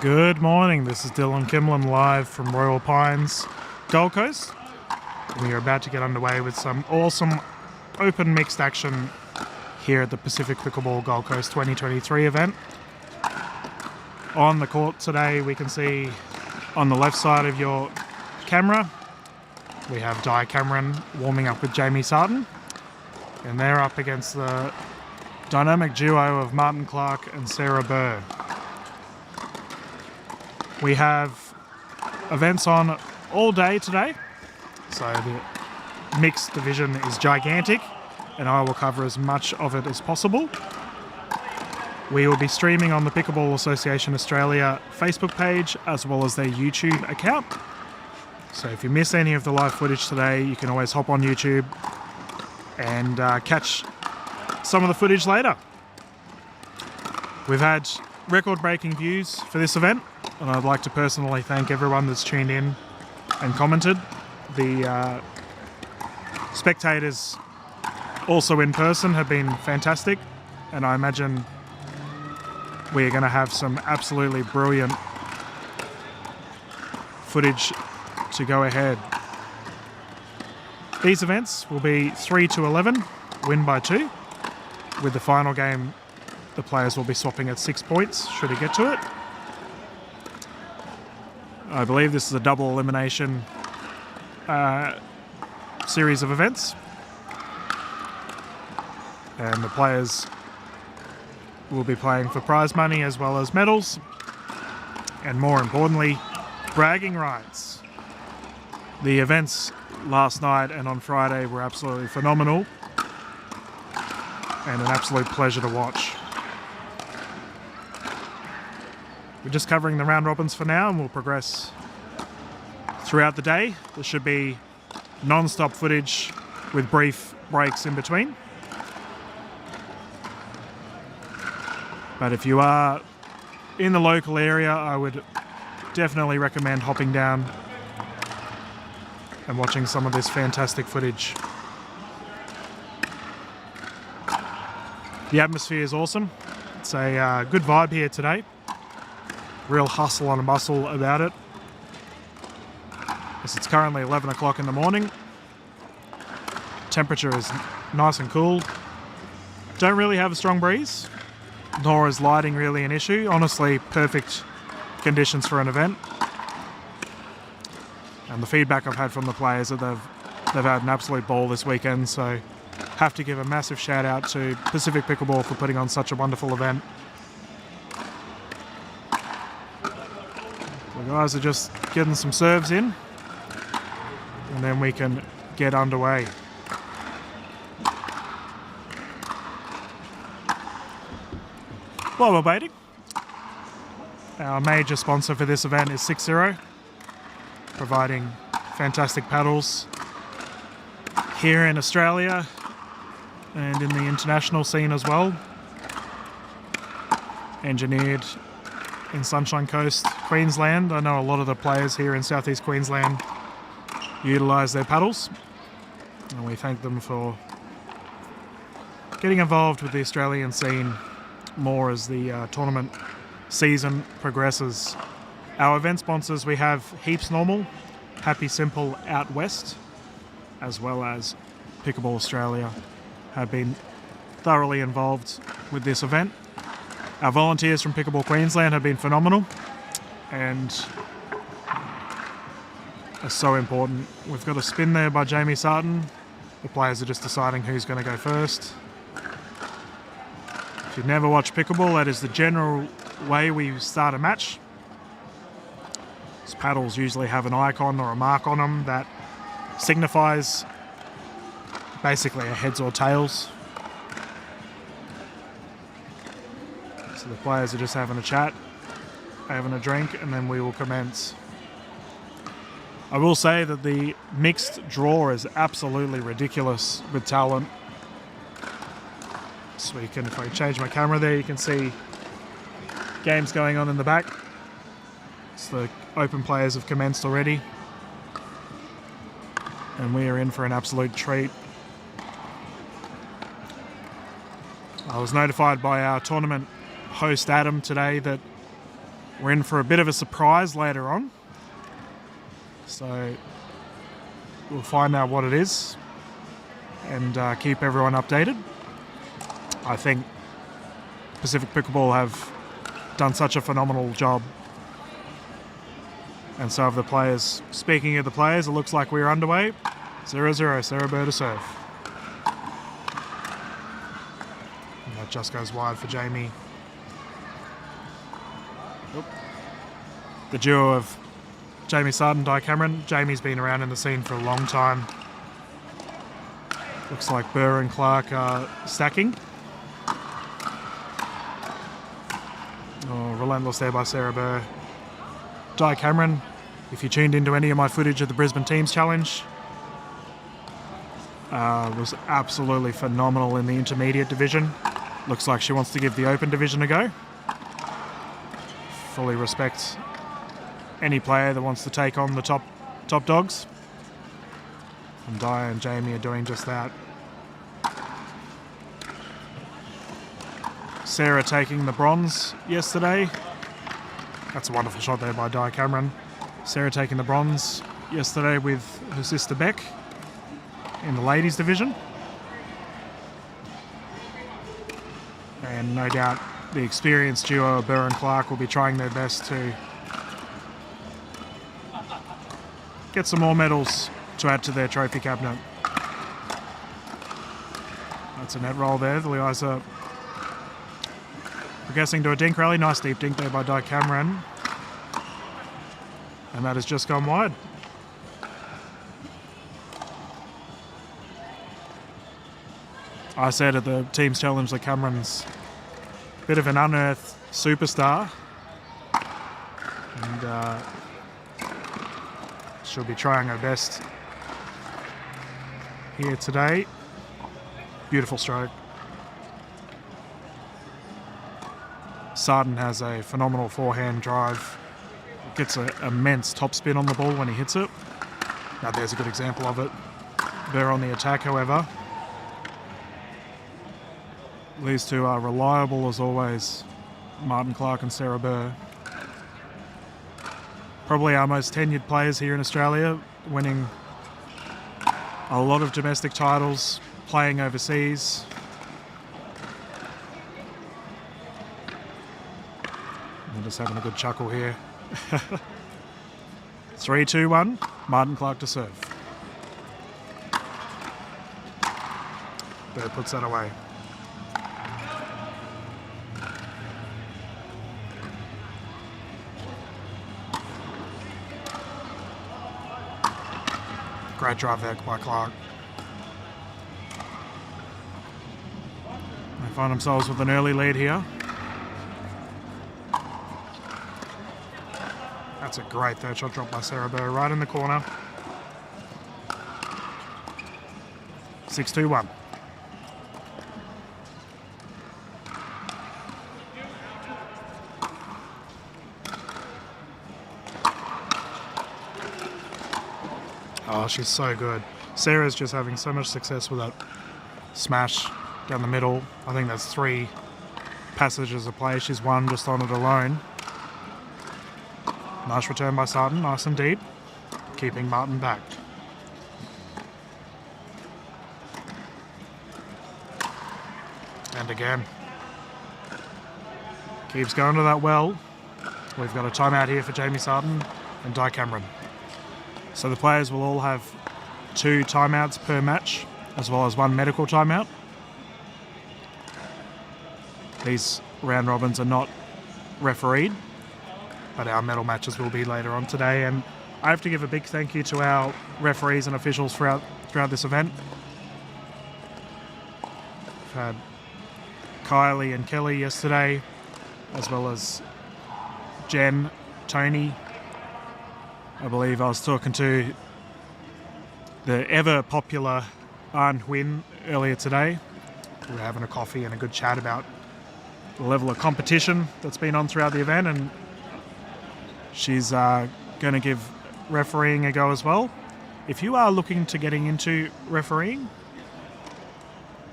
Good morning, this is Dylan Kimlin live from Royal Pines, Gold Coast. We are about to get underway with some awesome open mixed action here at the Pacific Pickleball Gold Coast 2023 event. On the court today we can see on the left side of your camera we have Di Cameron warming up with Jamie Sarten, and they're up against the dynamic duo of Martin Clark and Sarah Burr. We have events on all day today, so the mixed division is gigantic and I will cover as much of it as possible. We will be streaming on the Pickleball Association Australia Facebook page as well as their YouTube account. So if you miss any of the live footage today, you can always hop on YouTube and catch some of the footage later. We've had record-breaking views for this event, and I'd like to personally thank everyone that's tuned in and commented. The spectators also in person have been fantastic, and I imagine we are going to have some absolutely brilliant footage to go ahead. These events will be 3 to 11, win by 2. With the final game, the players will be swapping at 6 points, should it get to it. I believe this is a double elimination series of events. And the players will be playing for prize money as well as medals. And more importantly, bragging rights. The events last night and on Friday were absolutely phenomenal and an absolute pleasure to watch. We're just covering the round robins for now and we'll progress throughout the day. There should be non-stop footage with brief breaks in between. But if you are in the local area, I would definitely recommend hopping down and watching some of this fantastic footage. The atmosphere is awesome. It's a good vibe here today. Real hustle and bustle about it. As it's currently 11 o'clock in the morning. Temperature is nice and cool. Don't really have a strong breeze, nor is lighting really an issue. Honestly, perfect conditions for an event. And the feedback I've had from the players is that they've had an absolute ball this weekend, so have to give a massive shout out to Pacific Pickleball for putting on such a wonderful event. The guys are just getting some serves in, and then we can get underway. While we're waiting, our major sponsor for this event is 6-0, providing fantastic paddles here in Australia and in the international scene as well. Engineered in Sunshine Coast, Queensland. I know a lot of the players here in southeast Queensland utilise their paddles, and we thank them for getting involved with the Australian scene more as the tournament season progresses. Our event sponsors, we have Heaps Normal, Happy Simple Out West, as well as Pickleball Australia, have been thoroughly involved with this event. Our volunteers from Pickleball Queensland have been phenomenal and are so important. We've got a spin there by Jamie Sarten. The players are just deciding who's going to go first. If you've never watched Pickleball, that is the general way we start a match. These paddles usually have an icon or a mark on them that signifies basically a heads or tails. So the players are just having a chat, having a drink, and then we will commence. I will say that the mixed draw is absolutely ridiculous with talent. So you can, if I change my camera there, you can see games going on in the back. So the open players have commenced already. And we are in for an absolute treat. I was notified by our tournament host Adam today that we're in for a bit of a surprise later on. So we'll find out what it is and keep everyone updated. I think Pacific Pickleball have done such a phenomenal job, and so have the players. Speaking of the players, it looks like we're underway. 0-0, Sarah Burr to serve. And that just goes wide for Jamie. Oop. The duo of Jamie Sarten, Di Cameron. Jamie's been around in the scene for a long time. Looks like Burr and Clark are stacking. Oh, relentless there by Sarah Burr. Di Cameron, if you tuned into any of my footage of the Brisbane Teams Challenge, was absolutely phenomenal in the intermediate division. Looks like she wants to give the open division a go. Fully respect any player that wants to take on the top dogs. And Di and Jamie are doing just that. Sarah taking the bronze yesterday. That's a wonderful shot there by Di Cameron. Sarah taking the bronze yesterday with her sister Beck in the ladies division. And no doubt the experienced duo of Burr and Clark will be trying their best to get some more medals to add to their trophy cabinet. That's a net roll there. The Leis are progressing to a dink rally. Nice deep dink there by Di Cameron. And that has just gone wide. I said at the Teams Challenge that Cameron's a bit of an unearthed superstar. And she'll be trying her best here today. Beautiful stroke. Sarten has a phenomenal forehand drive. Gets an immense topspin on the ball when he hits it. Now there's a good example of it. Burr on the attack, however. These two are reliable as always. Martin Clark and Sarah Burr. Probably our most tenured players here in Australia, winning a lot of domestic titles, playing overseas. I'm just having a good chuckle here. 3-2-1, Martin Clark to serve. Burr puts that away. Great drive there by Clark. They find themselves with an early lead here. That's a great third shot drop by Sarah Burr right in the corner. 6-2-1. Oh, she's so good. Sarah's just having so much success with that smash down the middle. I think that's 3 passages of play she's won just on it alone. Nice return by Sarten, nice and deep, keeping Martin back. And again. Keeps going to that well. We've got a timeout here for Jamie Sarten and Di Cameron. So the players will all have 2 timeouts per match, as well as 1 medical timeout. These round robins are not refereed, but our medal matches will be later on today. And I have to give a big thank you to our referees and officials throughout this event. We've had Kylie and Kelly yesterday, as well as Jen, Tony. I believe I was talking to the ever popular An Huynh earlier today. We were having a coffee and a good chat about the level of competition that's been on throughout the event, and she's going to give refereeing a go as well. If you are looking to getting into refereeing,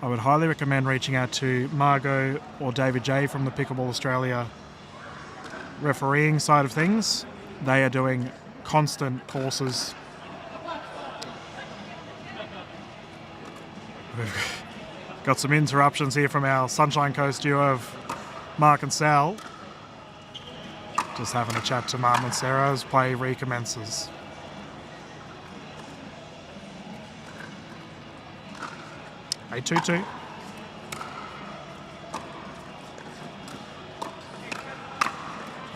I would highly recommend reaching out to Margot or David J from the Pickleball Australia refereeing side of things, they are doing constant courses. We've got some interruptions here from our Sunshine Coast duo of Mark and Sal. Just having a chat to Martin and Sarah as play recommences. A 2-2.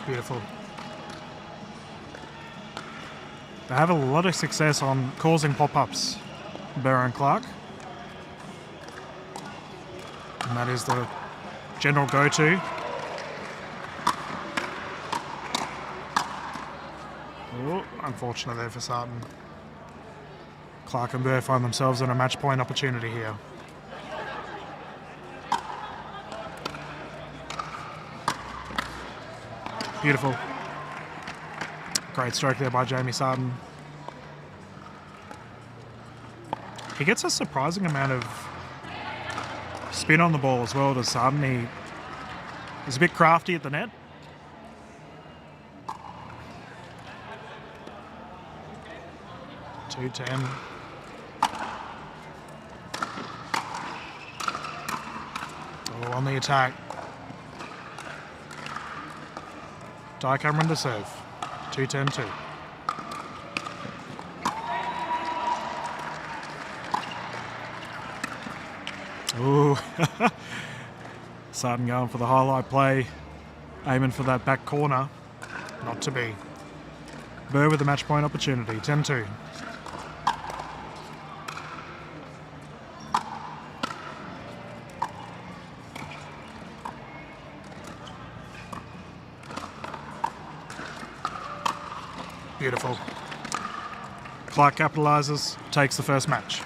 Beautiful. They have a lot of success on causing pop-ups, Burr and Clark. And that is the general go-to. Oh, unfortunate there for Sarten. Clark and Burr find themselves in a match point opportunity here. Beautiful. Great stroke there by Jamie Sarten. He gets a surprising amount of spin on the ball as well, does Sarten. He is a bit crafty at the net. .210. Oh, on the attack. Di Cameron to serve. 2-10-2. Ooh. Sarten going for the highlight play. Aiming for that back corner. Not to be. Burr with the match point opportunity. 10-2. Beautiful. Clark capitalises, takes the first match.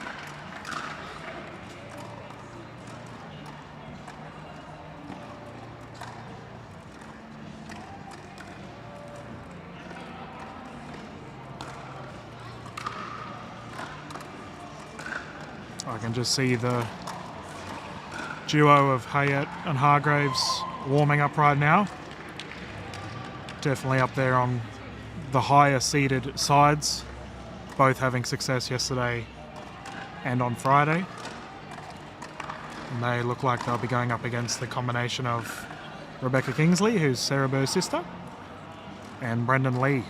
I can just see the duo of Hayat and Hargraves warming up right now. Definitely up there on the higher seeded sides, both having success yesterday and on Friday. And they look like they'll be going up against the combination of Rebecca Kingsley, who's Sarah Burr's sister, and Brendan Lee.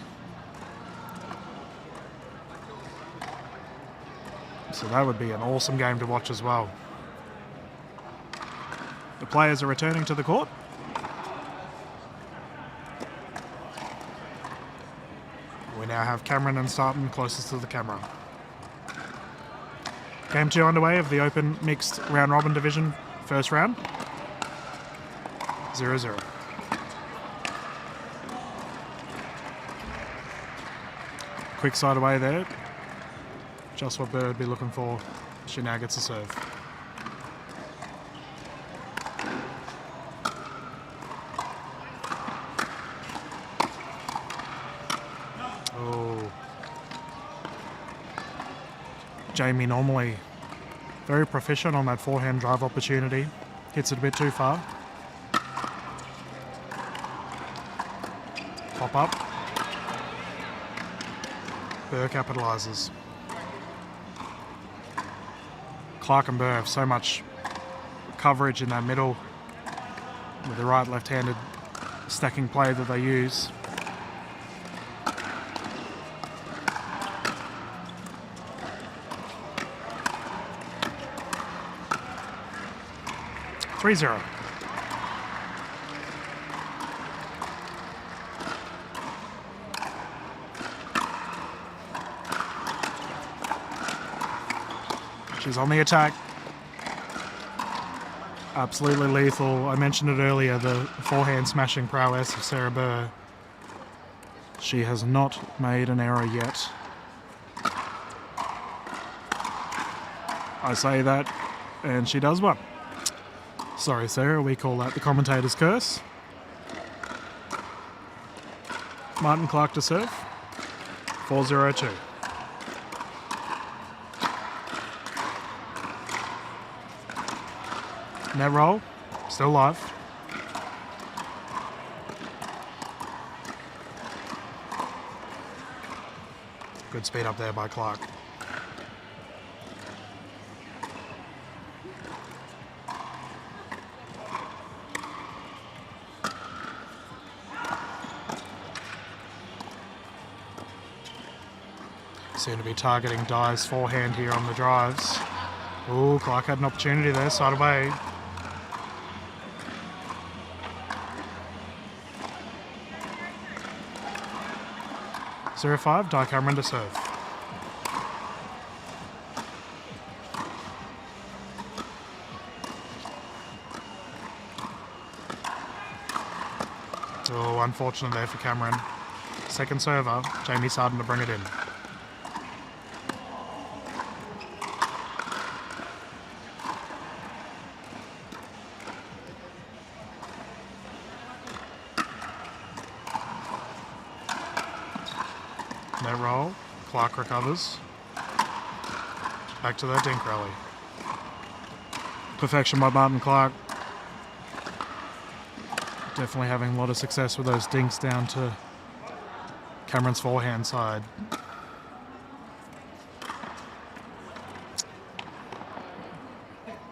So that would be an awesome game to watch as well. The players are returning to the court. We now have Cameron and Sarten closest to the camera. Game 2 underway of the Open Mixed Round Robin Division, first round. 0-0. Quick side away there. Just what Burr would be looking for. She now gets a serve. Jamie normally very proficient on that forehand drive opportunity. Hits it a bit too far. Pop up. Burr capitalises. Clark and Burr have so much coverage in that middle with the right left-handed stacking play that they use. .3-0. She's on the attack. Absolutely lethal. I mentioned it earlier, the forehand smashing prowess of Sarah Burr. She has not made an error yet. I say that, and she does one. Sorry, Sarah, we call that the commentator's curse. Martin Clark to serve. 4-0-2. Net roll, still live. Good speed up there by Clark. Seem to be targeting Dye's forehand here on the drives. Ooh, Clark had an opportunity there, side away. Zero 5, Dye Cameron to serve. Oh, unfortunate there for Cameron. Second server, Jamie Sarten to bring it in. Net roll, Clark recovers. Back to that dink rally. Perfection by Martin Clark. Definitely having a lot of success with those dinks down to Cameron's forehand side.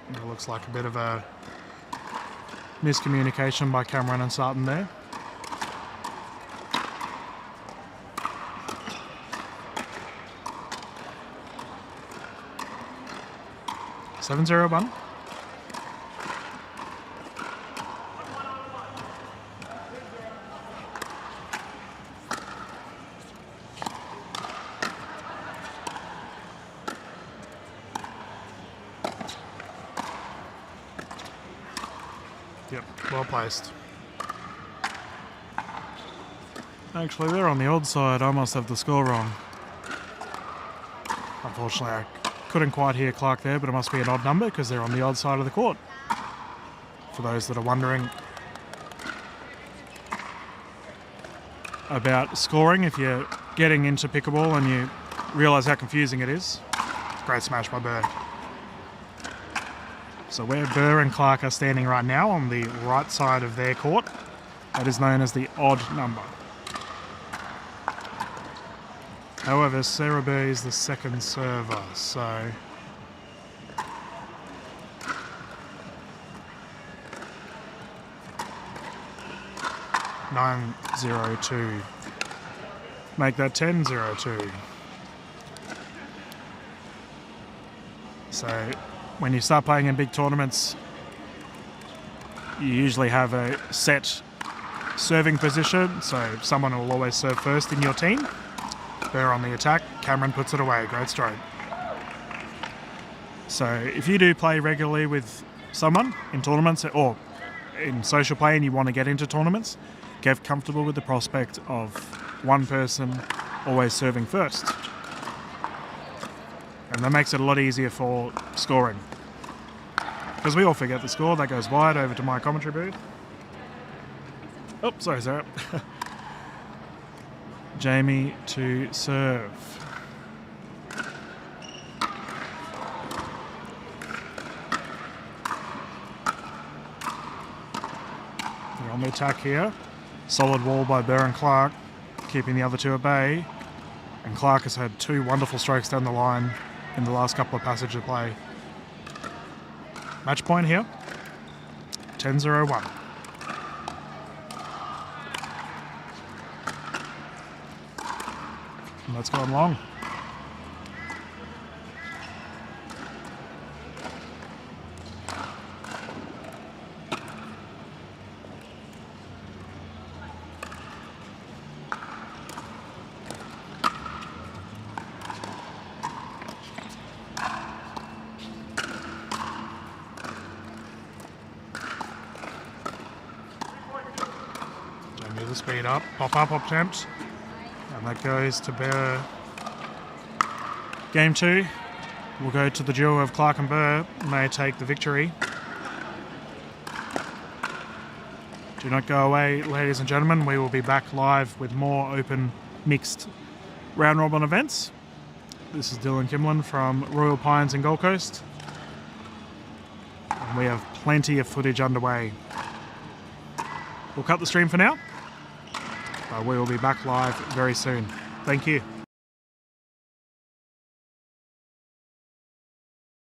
It looks like a bit of a miscommunication by Cameron and Sarten there. Seven 0-1. Yep, well placed. Actually, they're on the odd side. I must have the score wrong. Unfortunately, I couldn't quite hear Clark there, but it must be an odd number because they're on the odd side of the court. For those that are wondering about scoring, if you're getting into pickleball and you realise how confusing it is, great smash by Burr. So where Burr and Clark are standing right now on the right side of their court, that is known as the odd number. However, Sarah Burr is the second server, so (9-0-2). Make that 10-0-2. So when you start playing in big tournaments, you usually have a set serving position, so someone will always serve first in your team. Burr on the attack, Cameron puts it away, great stroke. So if you do play regularly with someone in tournaments or in social play and you want to get into tournaments, get comfortable with the prospect of one person always serving first. And that makes it a lot easier for scoring. Because we all forget the score, that goes wide over to my commentary booth. Oh, sorry, Sarah. Jamie to serve. They're on the attack here. Solid wall by Burr and Clark, keeping the other two at bay. And Clark has had two wonderful strokes down the line in the last couple of passages of play. Match point here, 10-0-1. And that's gone long. Jamie the speed up, pop-up attempt. And that goes to Burr. Game 2 will go to the duo of Clark and Burr. May take the victory. Do not go away, ladies and gentlemen. We will be back live with more open mixed round robin events. This is Dylan Kimlin from Royal Pines and Gold Coast. And we have plenty of footage underway. We'll cut the stream for now. We will be back live very soon. Thank you.